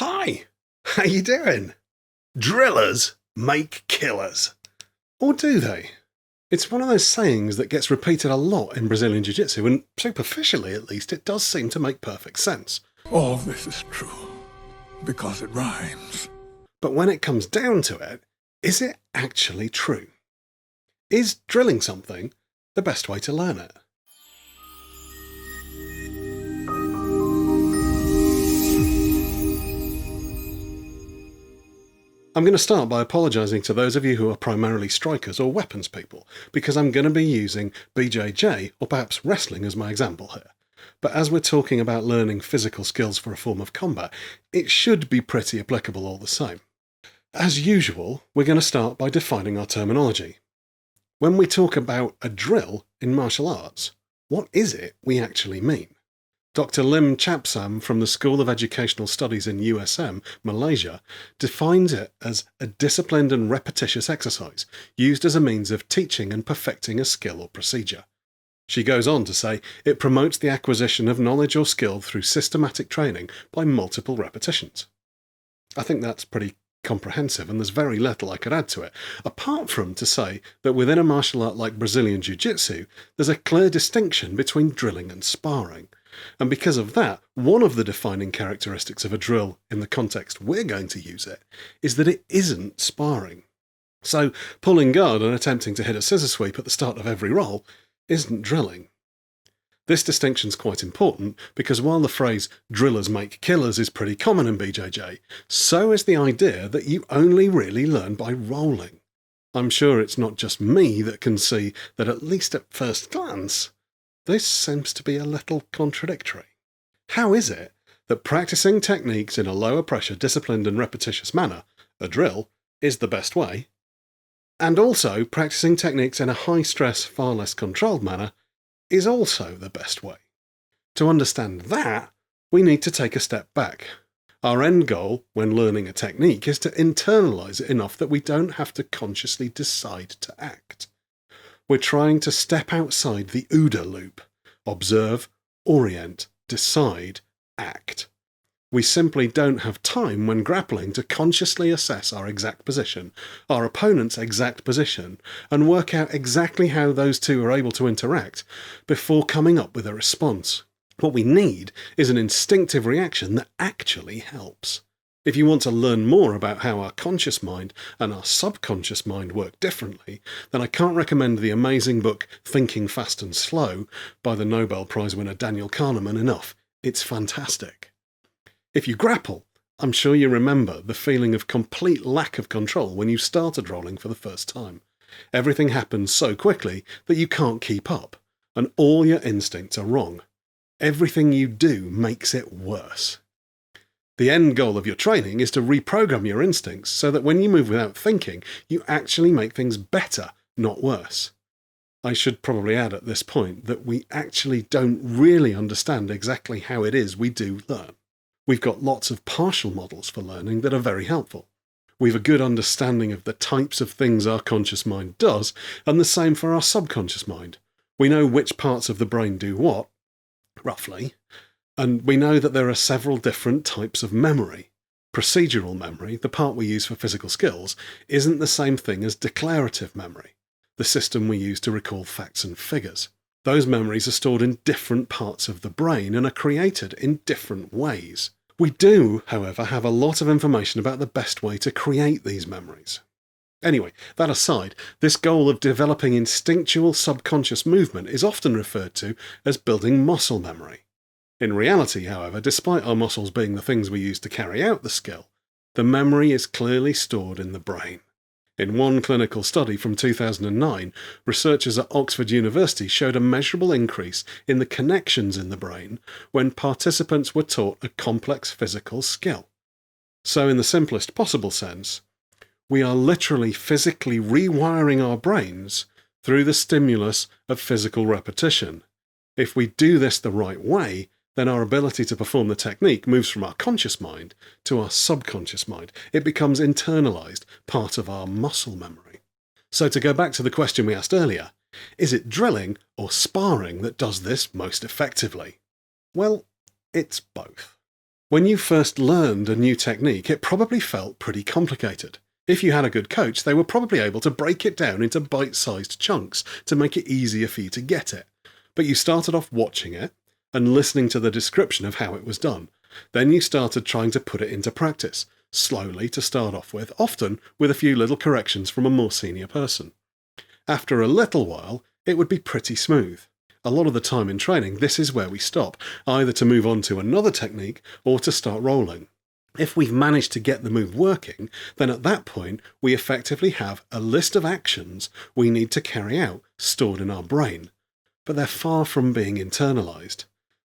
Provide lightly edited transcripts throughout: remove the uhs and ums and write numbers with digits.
Hi, how you doing? Drillers make killers. Or do they? It's one of those sayings that gets repeated a lot in Brazilian Jiu-Jitsu, and superficially at least it does seem to make perfect sense. All this is true because it rhymes. But when it comes down to it, is it actually true? Is drilling something the best way to learn it? I'm going to start by apologising to those of you who are primarily strikers or weapons people, because I'm going to be using BJJ or perhaps wrestling as my example here. But as we're talking about learning physical skills for a form of combat, it should be pretty applicable all the same. As usual, we're going to start by defining our terminology. When we talk about a drill in martial arts, what is it we actually mean? Dr. Lim Chapsam from the School of Educational Studies in USM, Malaysia, defines it as a disciplined and repetitious exercise used as a means of teaching and perfecting a skill or procedure. She goes on to say it promotes the acquisition of knowledge or skill through systematic training by multiple repetitions. I think that's pretty comprehensive, and there's very little I could add to it, apart from to say that within a martial art like Brazilian Jiu-Jitsu, there's a clear distinction between drilling and sparring. And because of that, one of the defining characteristics of a drill in the context we're going to use it is that it isn't sparring. So pulling guard and attempting to hit a scissor sweep at the start of every roll isn't drilling. This distinction's quite important because while the phrase drillers make killers is pretty common in BJJ, so is the idea that you only really learn by rolling. I'm sure it's not just me that can see that at least at first glance, this seems to be a little contradictory. How is it that practicing techniques in a lower pressure, disciplined and repetitious manner, a drill, is the best way, and also practicing techniques in a high stress, far less controlled manner is also the best way? To understand that, we need to take a step back. Our end goal when learning a technique is to internalise it enough that we don't have to consciously decide to act. We're trying to step outside the OODA loop. Observe, orient, decide, act. We simply don't have time when grappling to consciously assess our exact position, our opponent's exact position, and work out exactly how those two are able to interact before coming up with a response. What we need is an instinctive reaction that actually helps. If you want to learn more about how our conscious mind and our subconscious mind work differently, then I can't recommend the amazing book Thinking Fast and Slow by the Nobel Prize winner Daniel Kahneman enough. It's fantastic. If you grapple, I'm sure you remember the feeling of complete lack of control when you started rolling for the first time. Everything happens so quickly that you can't keep up, and all your instincts are wrong. Everything you do makes it worse. The end goal of your training is to reprogram your instincts so that when you move without thinking, you actually make things better, not worse. I should probably add at this point that we actually don't really understand exactly how it is we do learn. We've got lots of partial models for learning that are very helpful. We've a good understanding of the types of things our conscious mind does, and the same for our subconscious mind. We know which parts of the brain do what, roughly, and we know that there are several different types of memory. Procedural memory, the part we use for physical skills, isn't the same thing as declarative memory, the system we use to recall facts and figures. Those memories are stored in different parts of the brain and are created in different ways. We do, however, have a lot of information about the best way to create these memories. Anyway, that aside, this goal of developing instinctual subconscious movement is often referred to as building muscle memory. In reality, however, despite our muscles being the things we use to carry out the skill, the memory is clearly stored in the brain. In one clinical study from 2009, researchers at Oxford University showed a measurable increase in the connections in the brain when participants were taught a complex physical skill. So in the simplest possible sense, we are literally physically rewiring our brains through the stimulus of physical repetition. If we do this the right way, then our ability to perform the technique moves from our conscious mind to our subconscious mind. It becomes internalized, part of our muscle memory. So to go back to the question we asked earlier, is it drilling or sparring that does this most effectively? Well, it's both. When you first learned a new technique, it probably felt pretty complicated. If you had a good coach, they were probably able to break it down into bite-sized chunks to make it easier for you to get it. But you started off watching it and listening to the description of how it was done. Then you started trying to put it into practice, slowly to start off with, often with a few little corrections from a more senior person. After a little while, it would be pretty smooth. A lot of the time in training, this is where we stop, either to move on to another technique or to start rolling. If we've managed to get the move working, then at that point, we effectively have a list of actions we need to carry out stored in our brain. But they're far from being internalized.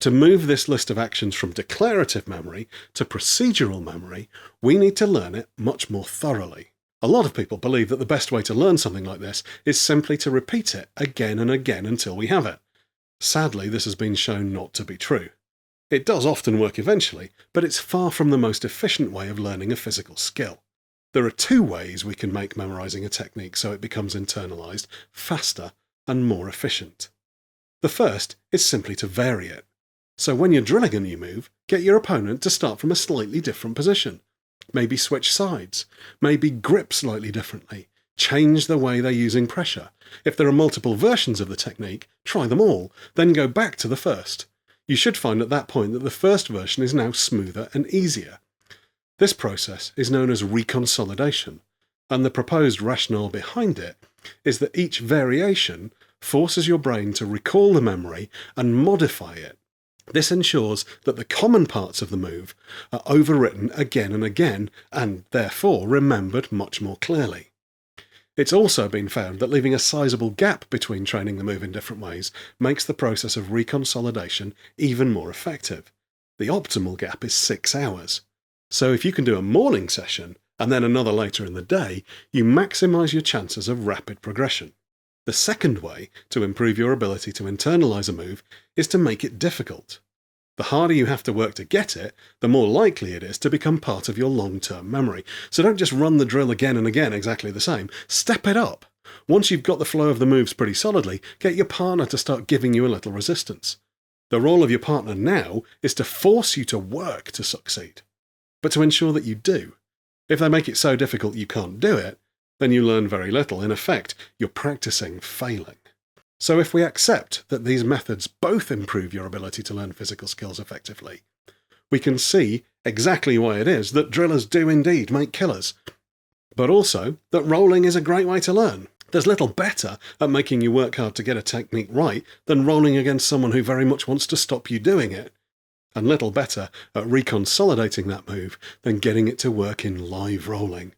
To move this list of actions from declarative memory to procedural memory, we need to learn it much more thoroughly. A lot of people believe that the best way to learn something like this is simply to repeat it again and again until we have it. Sadly, this has been shown not to be true. It does often work eventually, but it's far from the most efficient way of learning a physical skill. There are two ways we can make memorizing a technique so it becomes internalized faster and more efficient. The first is simply to vary it. So when you're drilling a new move, get your opponent to start from a slightly different position. Maybe switch sides. Maybe grip slightly differently. Change the way they're using pressure. If there are multiple versions of the technique, try them all, then go back to the first. You should find at that point that the first version is now smoother and easier. This process is known as reconsolidation, and the proposed rationale behind it is that each variation forces your brain to recall the memory and modify it. This ensures that the common parts of the move are overwritten again and again, and therefore remembered much more clearly. It's also been found that leaving a sizable gap between training the move in different ways makes the process of reconsolidation even more effective. The optimal gap is 6 hours. So if you can do a morning session and then another later in the day, you maximise your chances of rapid progression. The second way to improve your ability to internalise a move is to make it difficult. The harder you have to work to get it, the more likely it is to become part of your long-term memory. So don't just run the drill again and again exactly the same. Step it up. Once you've got the flow of the moves pretty solidly, get your partner to start giving you a little resistance. The role of your partner now is to force you to work to succeed, but to ensure that you do. If they make it so difficult you can't do it, then you learn very little. In effect, you're practicing failing. So if we accept that these methods both improve your ability to learn physical skills effectively, we can see exactly why it is that drillers do indeed make killers, but also that rolling is a great way to learn. There's little better at making you work hard to get a technique right than rolling against someone who very much wants to stop you doing it, and little better at reconsolidating that move than getting it to work in live rolling.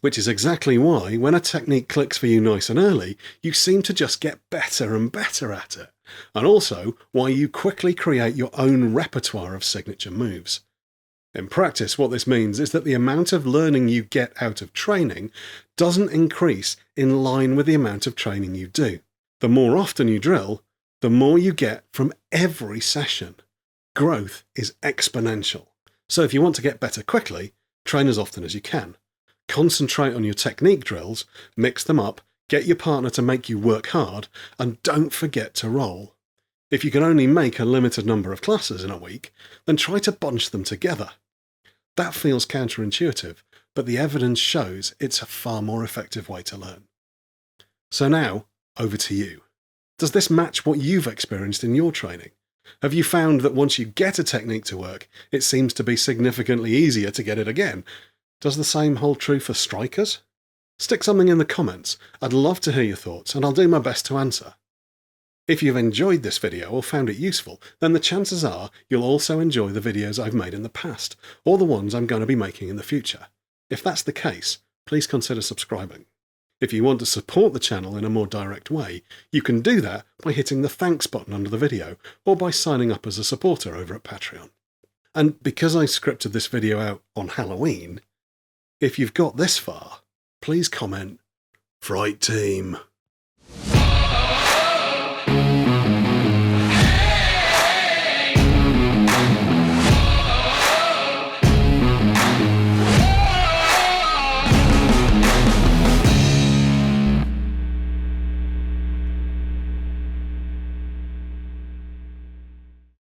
Which is exactly why, when a technique clicks for you nice and early, you seem to just get better and better at it, and also why you quickly create your own repertoire of signature moves. In practice, what this means is that the amount of learning you get out of training doesn't increase in line with the amount of training you do. The more often you drill, the more you get from every session. Growth is exponential. So if you want to get better quickly, train as often as you can. Concentrate on your technique drills, mix them up, get your partner to make you work hard, and don't forget to roll. If you can only make a limited number of classes in a week, then try to bunch them together. That feels counterintuitive, but the evidence shows it's a far more effective way to learn. So now, over to you. Does this match what you've experienced in your training? Have you found that once you get a technique to work, it seems to be significantly easier to get it again? Does the same hold true for strikers? Stick something in the comments. I'd love to hear your thoughts, and I'll do my best to answer. If you've enjoyed this video or found it useful, then the chances are you'll also enjoy the videos I've made in the past, or the ones I'm going to be making in the future. If that's the case, please consider subscribing. If you want to support the channel in a more direct way, you can do that by hitting the thanks button under the video, or by signing up as a supporter over at Patreon. And because I scripted this video out on Halloween, if you've got this far, please comment, "Fright Team."